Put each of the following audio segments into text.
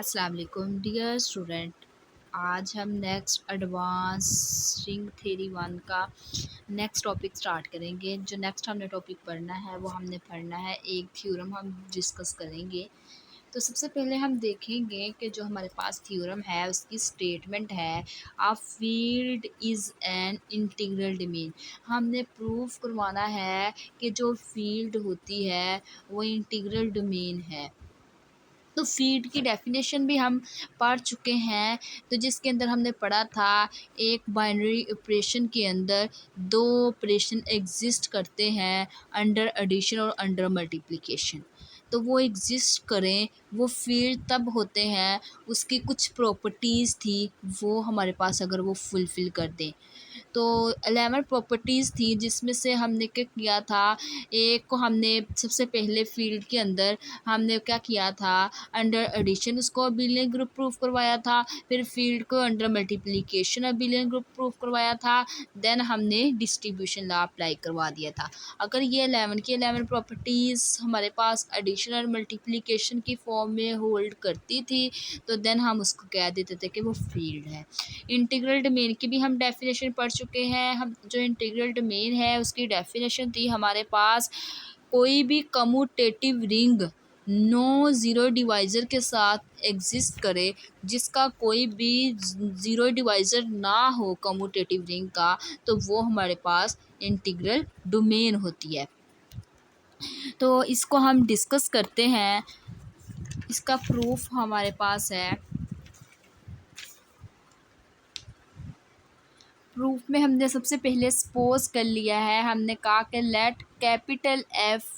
अस्सलाम वालेकुम dear student. आज हम नेक्स्ट एडवांस रिंग थ्योरी 1 का नेक्स्ट टॉपिक स्टार्ट करेंगे। जो नेक्स्ट हमने टॉपिक पढ़ना है वो हमने पढ़ना है एक थ्योरम हम डिस्कस करेंगे। तो सबसे पहले हम देखेंगे कि जो हमारे पास थ्योरम है उसकी स्टेटमेंट है a field is an integral domain. हमने प्रूफ करवाना है कि जो फील्ड होती है वो इंटीग्रल डोमेन है। तो फील्ड की डेफिनेशन भी हम पढ़ चुके हैं। तो जिसके अंदर हमने पढ़ा था एक बाइनरी ऑपरेशन के अंदर दो ऑपरेशन एग्जिस्ट करते हैं, अंडर एडिशन और अंडर मल्टीप्लिकेशन। तो वो एग्जिस्ट करें वो फील्ड तब होते हैं उसकी कुछ प्रॉपर्टीज़ थी वो हमारे पास अगर वो फुलफ़िल कर दें। तो 11 प्रॉपर्टीज़ थी जिसमें से हमने क्या किया था, एक को हमने सबसे पहले फील्ड के अंदर हमने क्या किया था, अंडर एडिशन उसको अबिलियन ग्रुप प्रूफ करवाया था। फिर फील्ड को under multiplication abelian group proof करवाया था। देन हमने डिस्ट्रीब्यूशन लॉ अप्लाई करवा दिया था। अगर ये 11 की 11 प्रॉपर्टीज़ हमारे पास एडिशन और मल्टीप्लिकेशन की फॉर्म में होल्ड करती थी तो देन हम उसको कह देते थे कि वो फील्ड है। इंटीग्रल डोमेन की भी हम डेफिनेशन पढ़ चुके हैं। हम जो इंटीग्रल डोमेन है उसकी डेफिनेशन थी हमारे पास कोई भी commutative ring no zero divisor के साथ एग्जिस्ट करे, जिसका कोई भी ज़ीरो डिवाइज़र ना हो कम्यूटेटिव रिंग का, तो वो हमारे पास इंटीग्रल डोमेन होती है। तो इसको हम डिस्कस करते हैं। इसका प्रूफ हमारे पास है। प्रूफ में हमने सबसे पहले सपोज कर लिया है, हमने कहा कि let capital F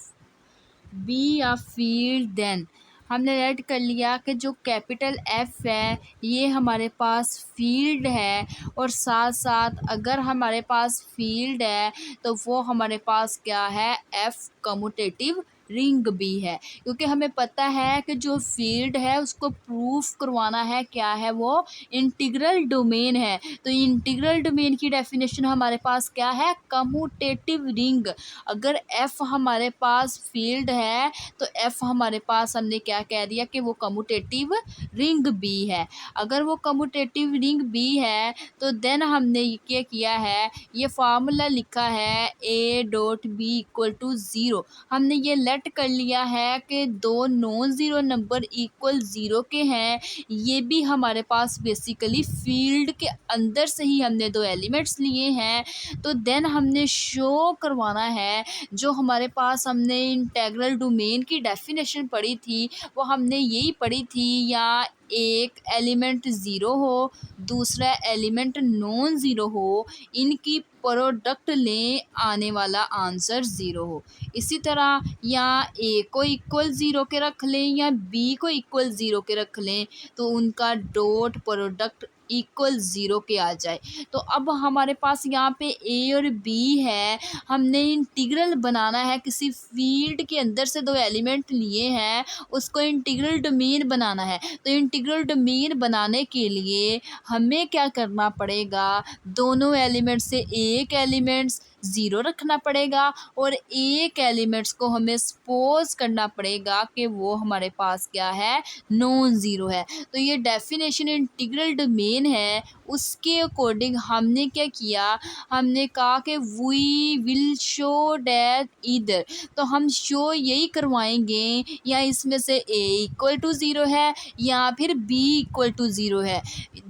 be a field. Then हमने लेट कर लिया कि जो कैपिटल एफ है ये हमारे पास फील्ड है, और साथ साथ अगर हमारे पास फील्ड है तो वो हमारे पास क्या है, एफ कम्यूटेटिव रिंग भी है। क्योंकि हमें पता है कि जो फील्ड है उसको प्रूफ करवाना है क्या है, वो इंटीग्रल डोमेन है। तो इंटीग्रल डोमेन की डेफिनेशन हमारे पास क्या है, कम्यूटेटिव रिंग। अगर एफ हमारे पास फील्ड है तो एफ हमारे पास हमने क्या कह दिया कि वो कम्यूटेटिव रिंग भी है। अगर वो कम्यूटेटिव रिंग भी है तो देन हमने ये क्या किया है, ये फार्मूला लिखा है a dot b equal to zero. हमने ये लेट कर लिया है कि दो non zero number equal zero के हैं। ये भी हमारे पास बेसिकली फील्ड के अंदर से ही हमने दो एलिमेंट्स लिए हैं। तो देन हमने शो करवाना है, जो हमारे पास हमने इंटीग्रल डोमेन की डेफिनेशन पढ़ी थी वो हमने यही पढ़ी थी, या एक एलिमेंट ज़ीरो हो दूसरा एलिमेंट नॉन ज़ीरो हो, इनकी प्रोडक्ट लें आने वाला आंसर ज़ीरो हो। इसी तरह या ए को इक्वल ज़ीरो के रख लें या बी को इक्वल ज़ीरो के रख लें तो उनका डॉट प्रोडक्ट इक्वल ज़ीरो के आ जाए। तो अब हमारे पास यहाँ पे ए और बी है, हमने इंटीग्रल बनाना है, किसी फील्ड के अंदर से दो एलिमेंट लिए हैं उसको इंटीग्रल डोमेन बनाना है। तो इंटीग्रल डोमेन बनाने के लिए हमें क्या करना पड़ेगा, दोनों एलिमेंट से एक एलिमेंट्स ज़ीरो रखना पड़ेगा और एक एलिमेंट्स को हमें सपोज करना पड़ेगा कि वो हमारे पास क्या है, नॉन ज़ीरो है। तो ये डेफिनेशन इंटीग्रल डोमेन है, उसके अकॉर्डिंग हमने क्या किया, हमने कहा कि we will show that either. तो हम शो यही करवाएंगे या इसमें से ए इक्वल टू ज़ीरो है या फिर बी इक्वल टू ज़ीरो है।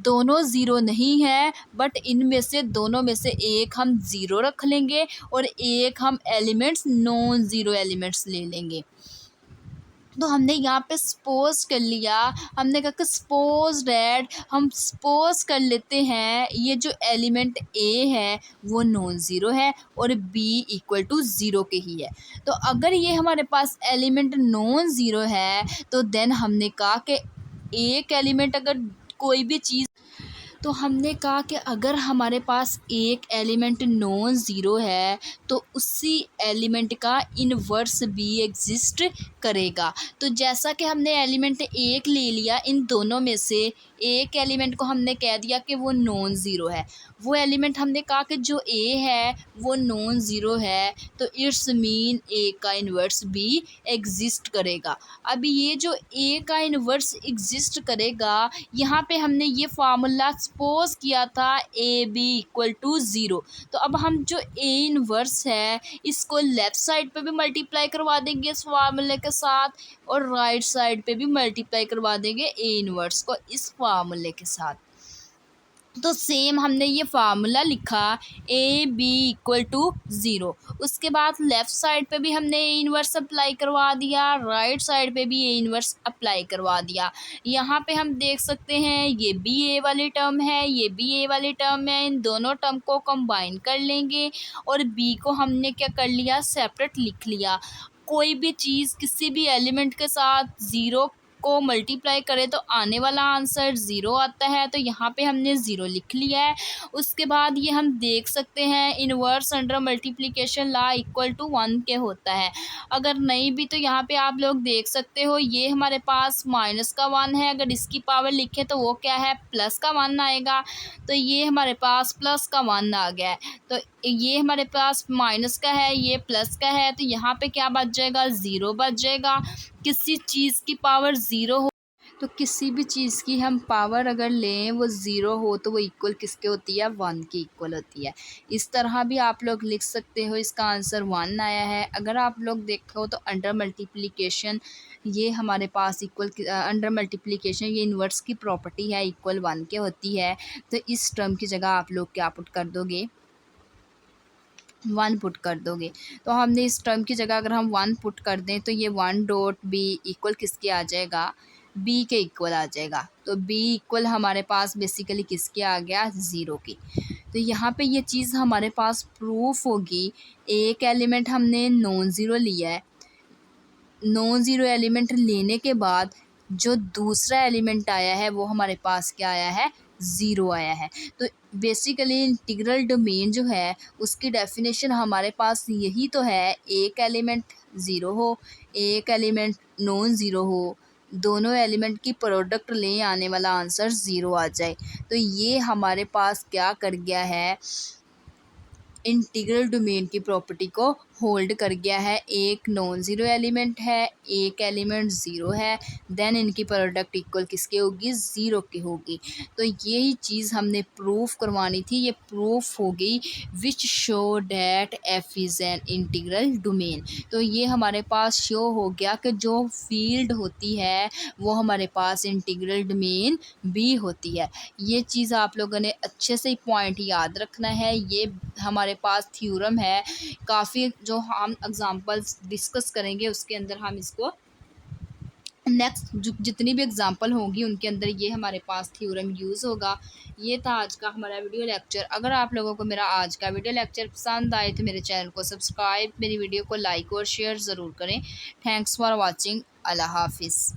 दोनों ज़ीरो नहीं है बट इनमें से दोनों में से एक हम ज़ीरो रख लेंगे और एक हम एलिमेंट्स नॉन ज़ीरो एलिमेंट्स ले लेंगे। तो हमने यहाँ पे सपोज कर लिया, हमने कहा कि सपोज डैट, हम सपोज कर लेते हैं ये जो एलिमेंट ए है वो नॉन ज़ीरो है और बी इक्वल टू ज़ीरो के ही है। तो अगर ये हमारे पास एलिमेंट नॉन ज़ीरो है तो देन हमने कहा कि एक एलिमेंट अगर कोई भी चीज़ तो हमने कहा कि अगर हमारे पास एक एलिमेंट नॉन ज़ीरो है तो उसी एलिमेंट का इन्वर्स भी एग्जिस्ट करेगा। तो जैसा कि हमने एलिमेंट एक ले लिया, इन दोनों में से एक एलिमेंट को हमने कह दिया कि वो नॉन ज़ीरो है, वो एलिमेंट हमने कहा कि जो ए है वो नॉन ज़ीरो है, तो इट्स मीन ए का इन्वर्स भी एग्जिस्ट करेगा। अभी ये जो ए का इन्वर्स एग्जिस्ट करेगा, यहाँ पे हमने ये फार्मूला सपोज किया था a b equal to zero. तो अब हम जो ए इन्वर्स है इसको लेफ़्ट साइड पे भी मल्टीप्लाई करवा देंगे इस फार्मूले के साथ, और राइट साइड पे भी मल्टीप्लाई करवा देंगे ए इन्वर्स को इस फार्मूले के साथ। तो सेम हमने ये फार्मूला लिखा a b equal to zero. उसके बाद लेफ़्ट साइड पे भी हमने ए इन्वर्स अप्लाई करवा दिया, राइट साइड पे भी ए इन्वर्स अप्लाई करवा दिया। यहाँ पे हम देख सकते हैं ये बी ए वाली टर्म है, ये बी ए वाली टर्म है, इन दोनों टर्म को कंबाइन कर लेंगे और बी को हमने क्या कर लिया, सेपरेट लिख लिया। कोई भी चीज़ किसी भी एलिमेंट के साथ ज़ीरो को मल्टीप्लाई करें तो आने वाला आंसर ज़ीरो आता है, तो यहाँ पे हमने ज़ीरो लिख लिया है। उसके बाद ये हम देख सकते हैं inverse under multiplication law equal to 1 के होता है। अगर नहीं भी तो यहाँ पे आप लोग देख सकते हो ये हमारे पास माइनस का 1 है, अगर इसकी पावर लिखे तो वो क्या है, प्लस का 1 आएगा। तो ये हमारे पास प्लस का 1 आ गया है, तो ये हमारे पास माइनस का है, ये प्लस का है, तो यहाँ पे क्या बच जाएगा, ज़ीरो बच जाएगा। किसी चीज़ की पावर ज़ीरो हो तो किसी भी चीज़ की हम पावर अगर लें वो ज़ीरो हो तो वो इक्वल किसके होती है, 1 की इक्वल होती है। इस तरह भी आप लोग लिख सकते हो, इसका आंसर 1 आया है। अगर आप लोग देखो तो अंडर मल्टीप्लिकेशन ये हमारे पास इक्वल अंडर मल्टीप्लिकेशन ये इन्वर्स की प्रॉपर्टी है, इक्वल 1 के होती है। तो इस टर्म की जगह आप लोग क्या पुट कर दोगे, 1 पुट कर दोगे। तो हमने इस टर्म की जगह अगर हम 1 पुट कर दें तो ये 1 डॉट बी इक्वल किसके आ जाएगा, बी के इक्वल आ जाएगा। तो बी इक्वल हमारे पास बेसिकली किसके आ गया, ज़ीरो की। तो यहाँ पे ये चीज़ हमारे पास प्रूफ होगी। एक एलिमेंट हमने नॉन ज़ीरो लिया है, नॉन ज़ीरो एलिमेंट लेने के बाद जो दूसरा एलिमेंट आया है वो हमारे पास क्या आया है, ज़ीरो आया है। तो बेसिकली इंटीग्रल डोमेन जो है उसकी डेफिनेशन हमारे पास यही तो है, एक एलिमेंट ज़ीरो हो, एक एलिमेंट नॉन ज़ीरो हो, दोनों एलिमेंट की प्रोडक्ट ले आने वाला आंसर ज़ीरो आ जाए। तो ये हमारे पास क्या कर गया है, इंटीग्रल डोमेन की प्रॉपर्टी को होल्ड कर गया है। एक नॉन ज़ीरो एलिमेंट है, एक एलिमेंट ज़ीरो है, देन इनकी प्रोडक्ट इक्वल किसके होगी, ज़ीरो की होगी। तो यही चीज़ हमने प्रूफ करवानी थी, ये प्रूफ हो गई, which show that F is an integral domain. तो ये हमारे पास शो हो गया कि जो फील्ड होती है वो हमारे पास इंटीग्रल डोमेन भी होती है। ये चीज़ आप लोगों ने अच्छे से पॉइंट याद रखना है। ये हमारे पास थ्योरम है, काफ़ी जो हम एग्जांपल्स डिस्कस करेंगे उसके अंदर हम इसको नेक्स्ट जितनी भी एग्जांपल होंगी उनके अंदर ये हमारे पास थ्योरम यूज़ होगा। ये था आज का हमारा वीडियो लेक्चर। अगर आप लोगों को मेरा आज का वीडियो लेक्चर पसंद आए तो मेरे चैनल को सब्सक्राइब, मेरी वीडियो को लाइक और शेयर ज़रूर करें। Thanks for watching. अल्लाह हाफिज़।